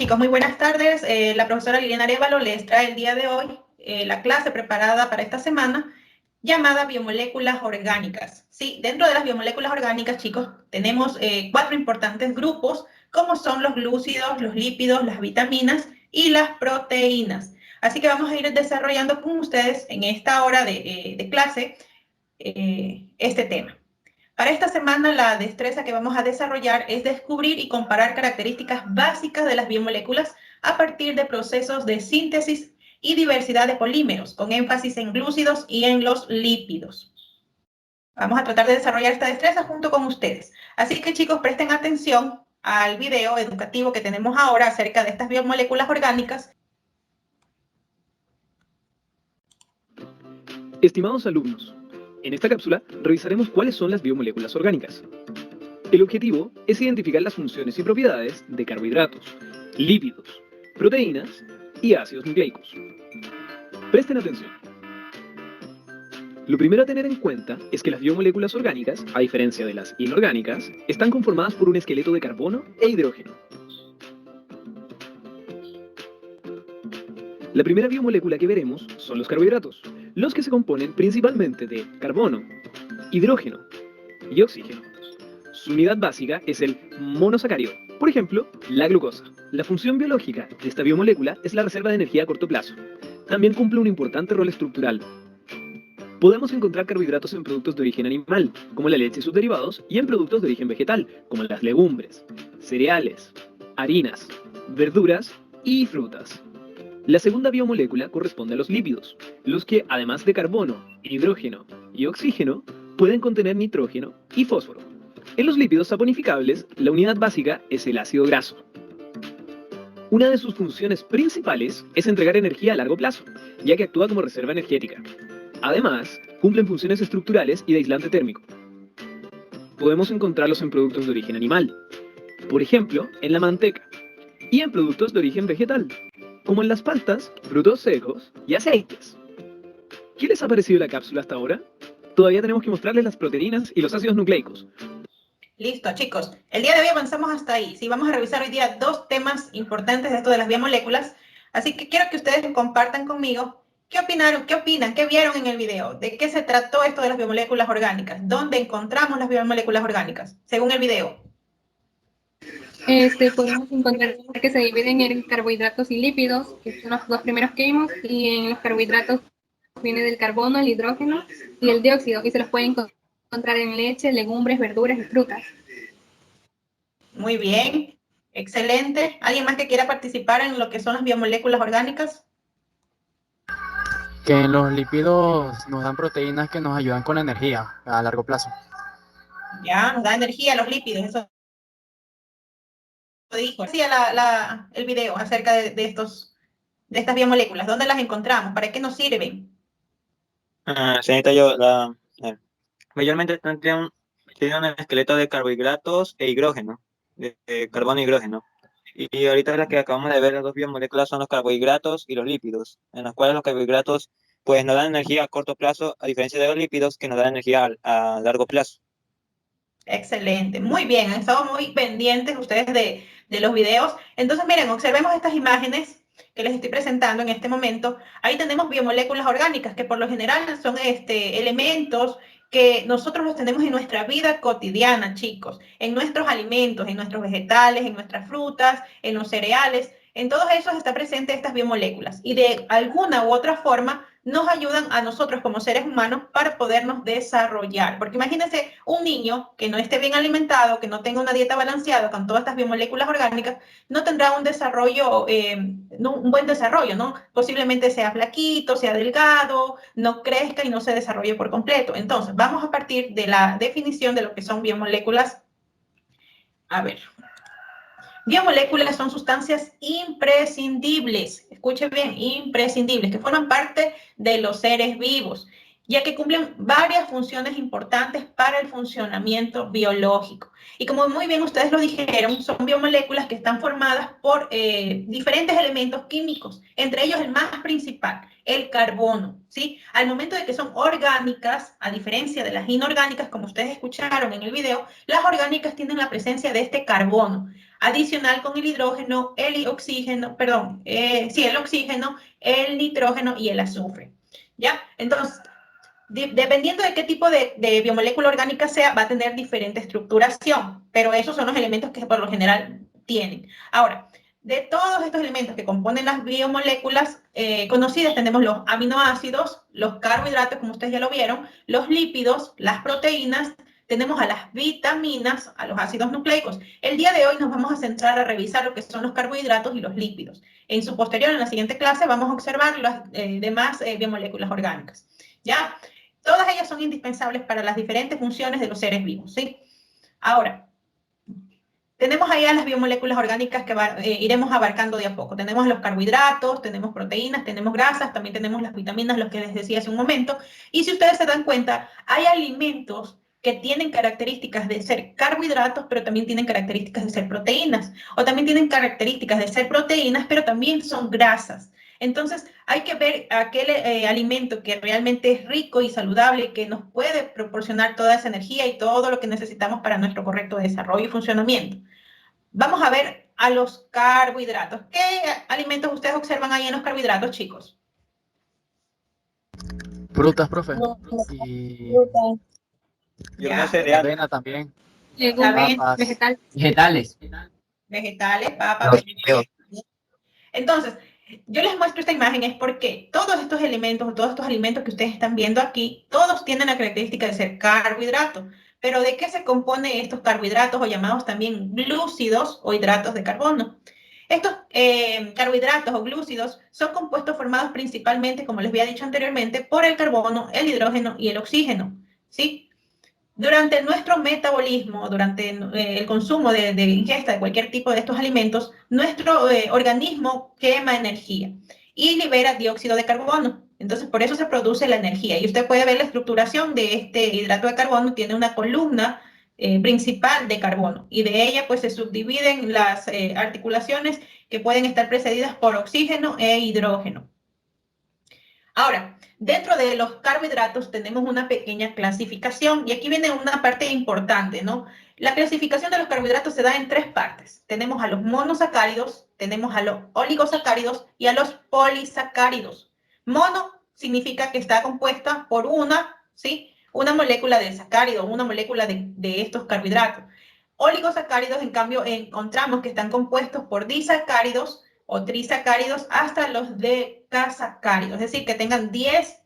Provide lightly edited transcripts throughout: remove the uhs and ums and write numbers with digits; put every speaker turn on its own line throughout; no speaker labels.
chicos, muy buenas tardes. La profesora Liliana Arévalo les trae el día de hoy la clase preparada para esta semana llamada biomoléculas orgánicas. Sí, dentro de las biomoléculas orgánicas, chicos, tenemos 4 importantes grupos, como son los glúcidos, los lípidos, las vitaminas y las proteínas. Así que vamos a ir desarrollando con ustedes en esta hora de clase este tema. Para esta semana, la destreza que vamos a desarrollar es descubrir y comparar características básicas de las biomoléculas a partir de procesos de síntesis y diversidad de polímeros, con énfasis en glúcidos y en los lípidos. Vamos a tratar de desarrollar esta destreza junto con ustedes. Así que, chicos, presten atención al video educativo que tenemos ahora acerca de estas biomoléculas orgánicas.
Estimados alumnos, en esta cápsula revisaremos cuáles son las biomoléculas orgánicas. El objetivo es identificar las funciones y propiedades de carbohidratos, lípidos, proteínas y ácidos nucleicos. Presten atención. Lo primero a tener en cuenta es que las biomoléculas orgánicas, a diferencia de las inorgánicas, están conformadas por un esqueleto de carbono e hidrógeno. La primera biomolécula que veremos son los carbohidratos, los que se componen principalmente de carbono, hidrógeno y oxígeno. Su unidad básica es el monosacárido, por ejemplo, la glucosa. La función biológica de esta biomolécula es la reserva de energía a corto plazo. También cumple un importante rol estructural. Podemos encontrar carbohidratos en productos de origen animal, como la leche y sus derivados, y en productos de origen vegetal, como las legumbres, cereales, harinas, verduras y frutas. La segunda biomolécula corresponde a los lípidos, los que, además de carbono, hidrógeno y oxígeno, pueden contener nitrógeno y fósforo. En los lípidos saponificables, la unidad básica es el ácido graso. Una de sus funciones principales es entregar energía a largo plazo, ya que actúa como reserva energética. Además, cumplen funciones estructurales y de aislante térmico. Podemos encontrarlos en productos de origen animal, por ejemplo, en la manteca, y en productos de origen vegetal, como en las pastas, frutos secos y aceites. ¿Qué les ha parecido la cápsula hasta ahora? Todavía tenemos que mostrarles las proteínas y los ácidos nucleicos.
Listo, chicos. El día de hoy avanzamos hasta ahí. Sí, vamos a revisar hoy día 2 temas importantes de esto de las biomoléculas. Así que quiero que ustedes compartan conmigo qué opinaron, qué opinan, qué vieron en el video, de qué se trató esto de las biomoléculas orgánicas, dónde encontramos las biomoléculas orgánicas, según el video.
Podemos encontrar que se dividen en carbohidratos y lípidos, que son los 2 primeros que vimos, y en los carbohidratos viene del carbono, el hidrógeno y el dióxido, y se los pueden encontrar en leche, legumbres, verduras y frutas.
Muy bien, excelente. ¿Alguien más que quiera participar en lo que son las biomoléculas orgánicas?
Que los lípidos nos dan proteínas que nos ayudan con la energía a largo plazo.
Ya, nos da energía los lípidos, eso lo dijo. Hacía el video acerca de estas biomoléculas. ¿Dónde las encontramos? ¿Para qué nos sirven?
Señorita, mayormente tienen un esqueleto de carbohidratos e hidrógeno, de carbono e hidrógeno. Y ahorita las que acabamos de ver, las 2 biomoléculas son los carbohidratos y los lípidos, en los cuales los carbohidratos pues nos dan energía a corto plazo, a diferencia de los lípidos que nos dan energía a largo plazo.
Excelente, muy bien, han estado muy pendientes ustedes de los videos. Entonces, miren, observemos estas imágenes que les estoy presentando en este momento. Ahí tenemos biomoléculas orgánicas, que por lo general son elementos que nosotros los tenemos en nuestra vida cotidiana, chicos, en nuestros alimentos, en nuestros vegetales, en nuestras frutas, en los cereales. En todos esos está presente estas biomoléculas y de alguna u otra forma nos ayudan a nosotros como seres humanos para podernos desarrollar. Porque imagínense un niño que no esté bien alimentado, que no tenga una dieta balanceada con todas estas biomoléculas orgánicas, no tendrá un desarrollo, un buen desarrollo, ¿no? Posiblemente sea flaquito, sea delgado, no crezca y no se desarrolle por completo. Entonces, vamos a partir de la definición de lo que son biomoléculas. A ver. Biomoléculas son sustancias imprescindibles, escuchen bien, imprescindibles, que forman parte de los seres vivos, ya que cumplen varias funciones importantes para el funcionamiento biológico. Y como muy bien ustedes lo dijeron, son biomoléculas que están formadas por diferentes elementos químicos, entre ellos el más principal, el carbono, ¿sí? Al momento de que son orgánicas, a diferencia de las inorgánicas, como ustedes escucharon en el video, las orgánicas tienen la presencia de este carbono, adicional con el hidrógeno, el oxígeno, perdón, el oxígeno, el nitrógeno y el azufre, ¿ya? Entonces, dependiendo de qué tipo de biomolécula orgánica sea, va a tener diferente estructuración, pero esos son los elementos que por lo general tienen. Ahora, de todos estos elementos que componen las biomoléculas conocidas, tenemos los aminoácidos, los carbohidratos, como ustedes ya lo vieron, los lípidos, las proteínas, tenemos a las vitaminas, a los ácidos nucleicos. El día de hoy nos vamos a centrar a revisar lo que son los carbohidratos y los lípidos. En su posterior, en la siguiente clase, vamos a observar las demás biomoléculas orgánicas, ¿ya? Todas ellas son indispensables para las diferentes funciones de los seres vivos, ¿sí? Ahora, tenemos ahí a las biomoléculas orgánicas que iremos abarcando de a poco. Tenemos los carbohidratos, tenemos proteínas, tenemos grasas, también tenemos las vitaminas, los que les decía hace un momento. Y si ustedes se dan cuenta, hay alimentos que tienen características de ser carbohidratos, pero también tienen características de ser proteínas. O también tienen características de ser proteínas, pero también son grasas. Entonces, hay que ver aquel alimento que realmente es rico y saludable, que nos puede proporcionar toda esa energía y todo lo que necesitamos para nuestro correcto desarrollo y funcionamiento. Vamos a ver a los carbohidratos. ¿Qué alimentos ustedes observan ahí en los carbohidratos, chicos?
Frutas, profe. Y
Yo
Ya.
no cereal.
avena también.
Legumbres,
Papas.
vegetales.
Vegetales, papas. Entonces, yo les muestro esta imagen es porque todos estos elementos, todos estos alimentos que ustedes están viendo aquí, todos tienen la característica de ser carbohidratos. Pero ¿de qué se compone estos carbohidratos o llamados también glúcidos o hidratos de carbono? Estos carbohidratos o glúcidos son compuestos formados principalmente, como les había dicho anteriormente, por el carbono, el hidrógeno y el oxígeno, ¿sí? Durante nuestro metabolismo, durante el consumo de ingesta de cualquier tipo de estos alimentos, nuestro organismo quema energía y libera dióxido de carbono. Entonces, por eso se produce la energía. Y usted puede ver la estructuración de este hidrato de carbono. Tiene una columna principal de carbono y de ella pues se subdividen las articulaciones que pueden estar precedidas por oxígeno e hidrógeno. Ahora, dentro de los carbohidratos tenemos una pequeña clasificación y aquí viene una parte importante, ¿no? La clasificación de los carbohidratos se da en tres partes. Tenemos a los monosacáridos, tenemos a los oligosacáridos y a los polisacáridos. Mono significa que está compuesta por una molécula de sacárido, una molécula de estos carbohidratos. Oligosacáridos, en cambio, encontramos que están compuestos por disacáridos o trisacáridos hasta los decasacáridos, es decir, que tengan 10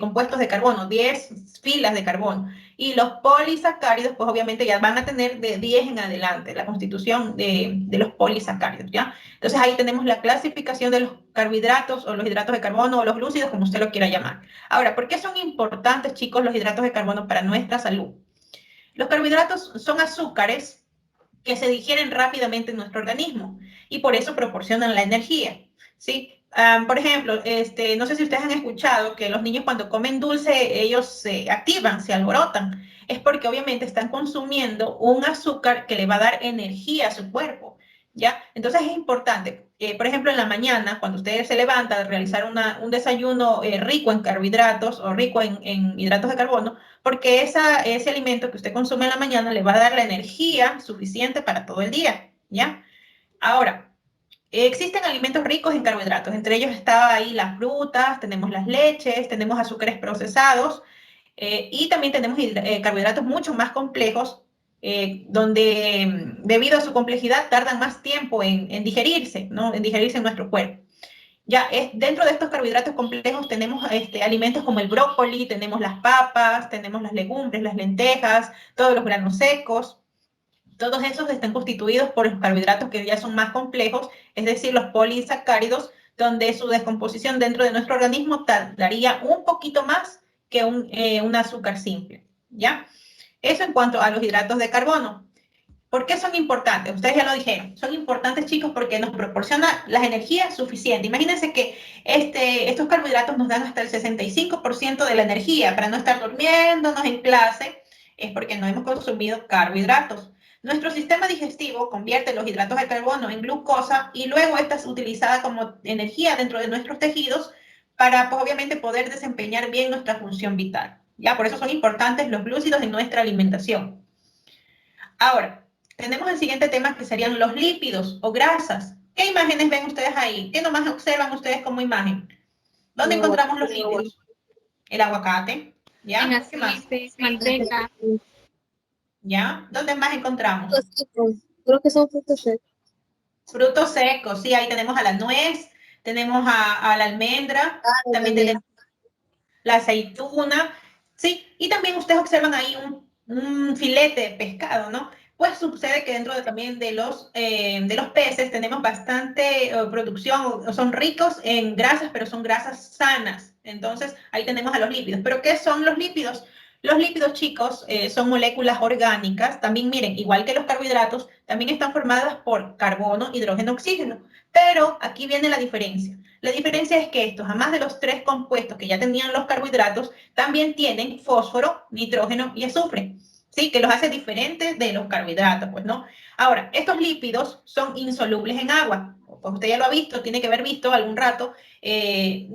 compuestos de carbono, 10 filas de carbono. Y los polisacáridos, pues obviamente ya van a tener de 10 en adelante, la constitución de los polisacáridos, ¿ya? Entonces ahí tenemos la clasificación de los carbohidratos o los hidratos de carbono o los glúcidos, como usted lo quiera llamar. Ahora, ¿por qué son importantes, chicos, los hidratos de carbono para nuestra salud? Los carbohidratos son azúcares que se digieren rápidamente en nuestro organismo y por eso proporcionan la energía, ¿sí? Por ejemplo, no sé si ustedes han escuchado que los niños cuando comen dulce, ellos se activan, se alborotan. Es porque obviamente están consumiendo un azúcar que le va a dar energía a su cuerpo, ¿ya? Entonces es importante, por ejemplo, en la mañana, cuando usted se levanta a realizar un desayuno rico en carbohidratos o rico en hidratos de carbono, porque ese alimento que usted consume en la mañana le va a dar la energía suficiente para todo el día, ¿ya? Ahora, existen alimentos ricos en carbohidratos, entre ellos está ahí las frutas, tenemos las leches, tenemos azúcares procesados y también tenemos carbohidratos mucho más complejos, donde debido a su complejidad tardan más tiempo en digerirse, ¿no? En digerirse en nuestro cuerpo. Ya, dentro de estos carbohidratos complejos tenemos alimentos como el brócoli, tenemos las papas, tenemos las legumbres, las lentejas, todos los granos secos. Todos esos están constituidos por los carbohidratos que ya son más complejos, es decir, los polisacáridos, donde su descomposición dentro de nuestro organismo tardaría un poquito más que un azúcar simple, ¿ya? Eso en cuanto a los hidratos de carbono. ¿Por qué son importantes? Ustedes ya lo dijeron. Son importantes, chicos, porque nos proporciona las energías suficientes. Imagínense que estos carbohidratos nos dan hasta el 65% de la energía para no estar durmiéndonos en clase. Es porque no hemos consumido carbohidratos. Nuestro sistema digestivo convierte los hidratos de carbono en glucosa y luego esta es utilizada como energía dentro de nuestros tejidos para, pues, obviamente, poder desempeñar bien nuestra función vital. Ya, por eso son importantes los glúcidos en nuestra alimentación. Ahora, tenemos el siguiente tema que serían los lípidos o grasas. ¿Qué imágenes ven ustedes ahí? ¿Qué nomás observan ustedes como imagen? ¿Dónde encontramos los lípidos? El aguacate, ¿ya?
En
¿Qué más?
aceite, manteca.
¿Ya? ¿Dónde más encontramos?
Creo que son frutos secos.
Frutos secos, sí, ahí tenemos a la nuez, tenemos a la almendra, también tenemos la aceituna, sí, y también ustedes observan ahí un filete de pescado, ¿no? Pues sucede que dentro también de los peces tenemos bastante producción, son ricos en grasas, pero son grasas sanas. Entonces, ahí tenemos a los lípidos. ¿Pero qué son los lípidos? Los lípidos, chicos, son moléculas orgánicas. También, miren, igual que los carbohidratos, también están formadas por carbono, hidrógeno, oxígeno. Pero aquí viene la diferencia. La diferencia es que estos, además de los tres compuestos que ya tenían los carbohidratos, también tienen fósforo, nitrógeno y azufre. ¿Sí? Que los hace diferentes de los carbohidratos, pues, ¿no? Ahora, estos lípidos son insolubles en agua. Pues usted ya lo ha visto, tiene que haber visto algún rato.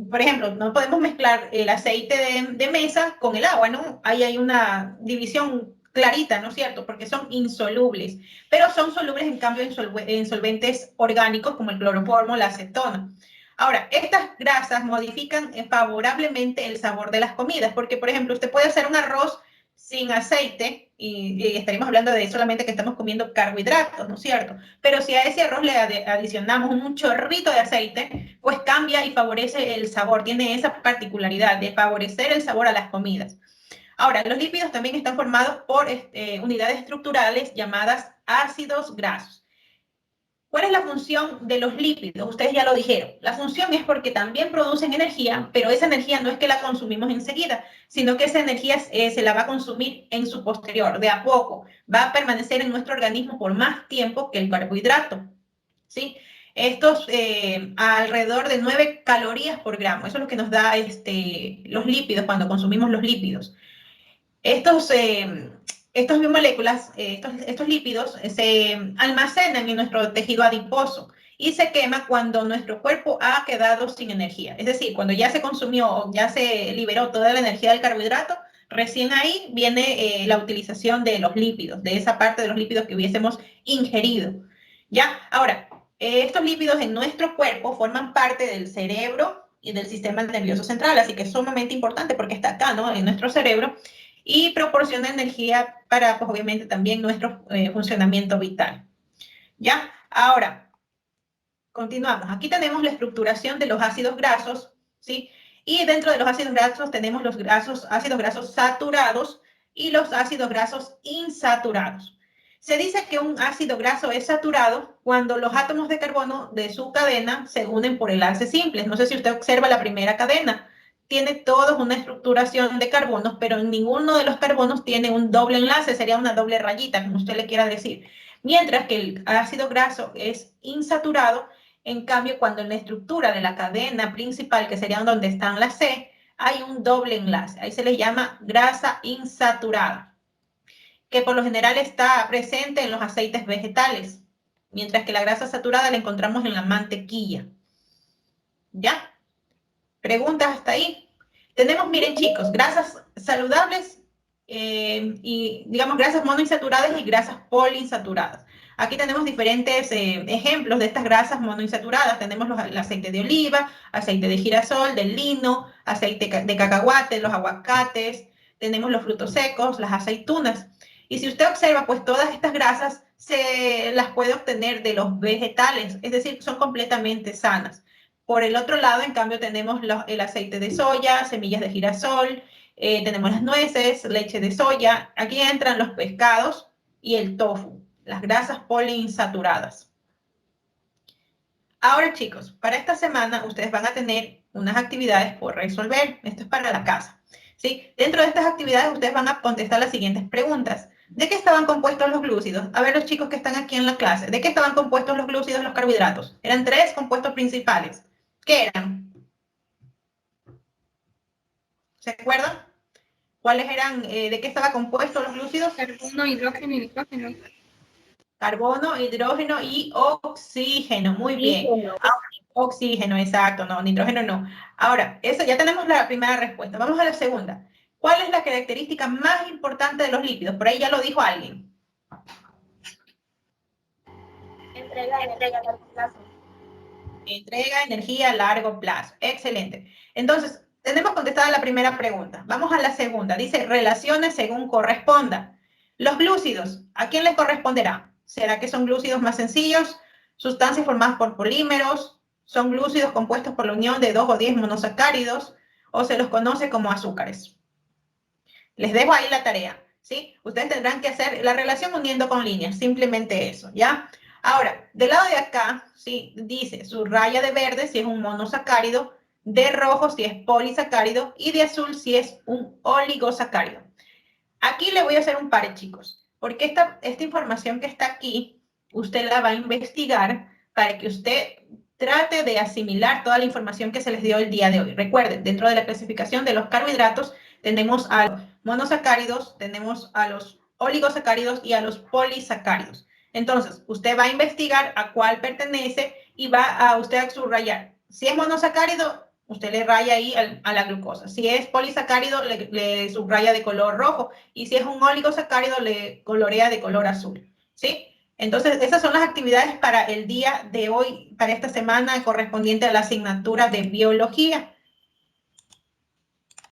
Por ejemplo, no podemos mezclar el aceite de mesa con el agua, ¿no? Ahí hay una división clarita, ¿no es cierto? Porque son insolubles, pero son solubles en cambio en solventes orgánicos como el cloroformo, la acetona. Ahora, estas grasas modifican favorablemente el sabor de las comidas, porque, por ejemplo, usted puede hacer un arroz sin aceite y estaríamos hablando de solamente que estamos comiendo carbohidratos, ¿no es cierto? Pero si a ese arroz le adicionamos un chorrito de aceite, pues cambia y favorece el sabor, tiene esa particularidad de favorecer el sabor a las comidas. Ahora, los lípidos también están formados por unidades estructurales llamadas ácidos grasos. ¿Cuál es la función de los lípidos? Ustedes ya lo dijeron. La función es porque también producen energía, pero esa energía no es que la consumimos enseguida, sino que esa energía se la va a consumir en su posterior, de a poco. Va a permanecer en nuestro organismo por más tiempo que el carbohidrato. ¿Sí? Estos alrededor de 9 calorías por gramo. Eso es lo que nos da los lípidos cuando consumimos los lípidos. Estas biomoléculas, estos lípidos, se almacenan en nuestro tejido adiposo y se quema cuando nuestro cuerpo ha quedado sin energía. Es decir, cuando ya se consumió, ya se liberó toda la energía del carbohidrato, recién ahí viene la utilización de los lípidos, de esa parte de los lípidos que hubiésemos ingerido. ¿Ya? Ahora, estos lípidos en nuestro cuerpo forman parte del cerebro y del sistema nervioso central, así que es sumamente importante porque está acá, ¿no? En nuestro cerebro, y proporciona energía para, pues, obviamente, también nuestro funcionamiento vital. ¿Ya? Ahora, continuamos. Aquí tenemos la estructuración de los ácidos grasos, ¿sí? Y dentro de los ácidos grasos tenemos los ácidos grasos saturados y los ácidos grasos insaturados. Se dice que un ácido graso es saturado cuando los átomos de carbono de su cadena se unen por enlaces simples. No sé si usted observa la primera cadena. Tiene todos una estructuración de carbonos, pero en ninguno de los carbonos tiene un doble enlace, sería una doble rayita, como usted le quiera decir. Mientras que el ácido graso es insaturado, en cambio, cuando en la estructura de la cadena principal, que sería donde están las C, hay un doble enlace. Ahí se le llama grasa insaturada, que por lo general está presente en los aceites vegetales, mientras que la grasa saturada la encontramos en la mantequilla. ¿Ya? ¿Preguntas hasta ahí? Tenemos, miren, chicos, grasas saludables y, digamos, grasas monoinsaturadas y grasas poliinsaturadas. Aquí tenemos diferentes ejemplos de estas grasas monoinsaturadas. Tenemos el aceite de oliva, aceite de girasol, del lino, aceite de cacahuate, los aguacates, tenemos los frutos secos, las aceitunas. Y si usted observa, pues todas estas grasas se las puede obtener de los vegetales, es decir, son completamente sanas. Por el otro lado, en cambio, tenemos el aceite de soya, semillas de girasol, tenemos las nueces, leche de soya. Aquí entran los pescados y el tofu, las grasas poliinsaturadas. Ahora, chicos, para esta semana ustedes van a tener unas actividades por resolver. Esto es para la casa, ¿sí? Dentro de estas actividades ustedes van a contestar las siguientes preguntas. ¿De qué estaban compuestos los glúcidos? A ver, los chicos que están aquí en la clase, ¿de qué estaban compuestos los glúcidos y los carbohidratos? Eran 3 compuestos principales. ¿Qué eran? ¿Se acuerdan? ¿Cuáles eran? ¿De qué estaba compuesto los glúcidos?
Carbono, hidrógeno y nitrógeno.
Carbono, hidrógeno y oxígeno. Muy bien. Oxígeno, exacto. No, nitrógeno no. Ahora, eso ya tenemos la primera respuesta. Vamos a la segunda. ¿Cuál es la característica más importante de los lípidos? Por ahí ya lo dijo alguien.
Entrega a largo plazo.
Entrega energía a largo plazo. Excelente. Entonces, tenemos contestada la primera pregunta. Vamos a la segunda. Dice, relaciones según corresponda. Los glúcidos, ¿a quién les corresponderá? ¿Será que son glúcidos más sencillos? ¿Sustancias formadas por polímeros? ¿Son glúcidos compuestos por la unión de 2 o 10 monosacáridos? ¿O se los conoce como azúcares? Les dejo ahí la tarea, ¿sí? Ustedes tendrán que hacer la relación uniendo con líneas, simplemente eso, ¿ya? Ahora, del lado de acá, ¿sí? Dice, subraya de verde si es un monosacárido, de rojo si es polisacárido y de azul si es un oligosacárido. Aquí le voy a hacer un pare, chicos, porque esta información que está aquí, usted la va a investigar para que usted trate de asimilar toda la información que se les dio el día de hoy. Recuerden, dentro de la clasificación de los carbohidratos, tenemos a los monosacáridos, tenemos a los oligosacáridos y a los polisacáridos. Entonces, usted va a investigar a cuál pertenece y va a usted a subrayar. Si es monosacárido, usted le raya ahí a la glucosa. Si es polisacárido, le subraya de color rojo. Y si es un oligosacárido, le colorea de color azul. ¿Sí? Entonces, esas son las actividades para el día de hoy, para esta semana correspondiente a la asignatura de biología.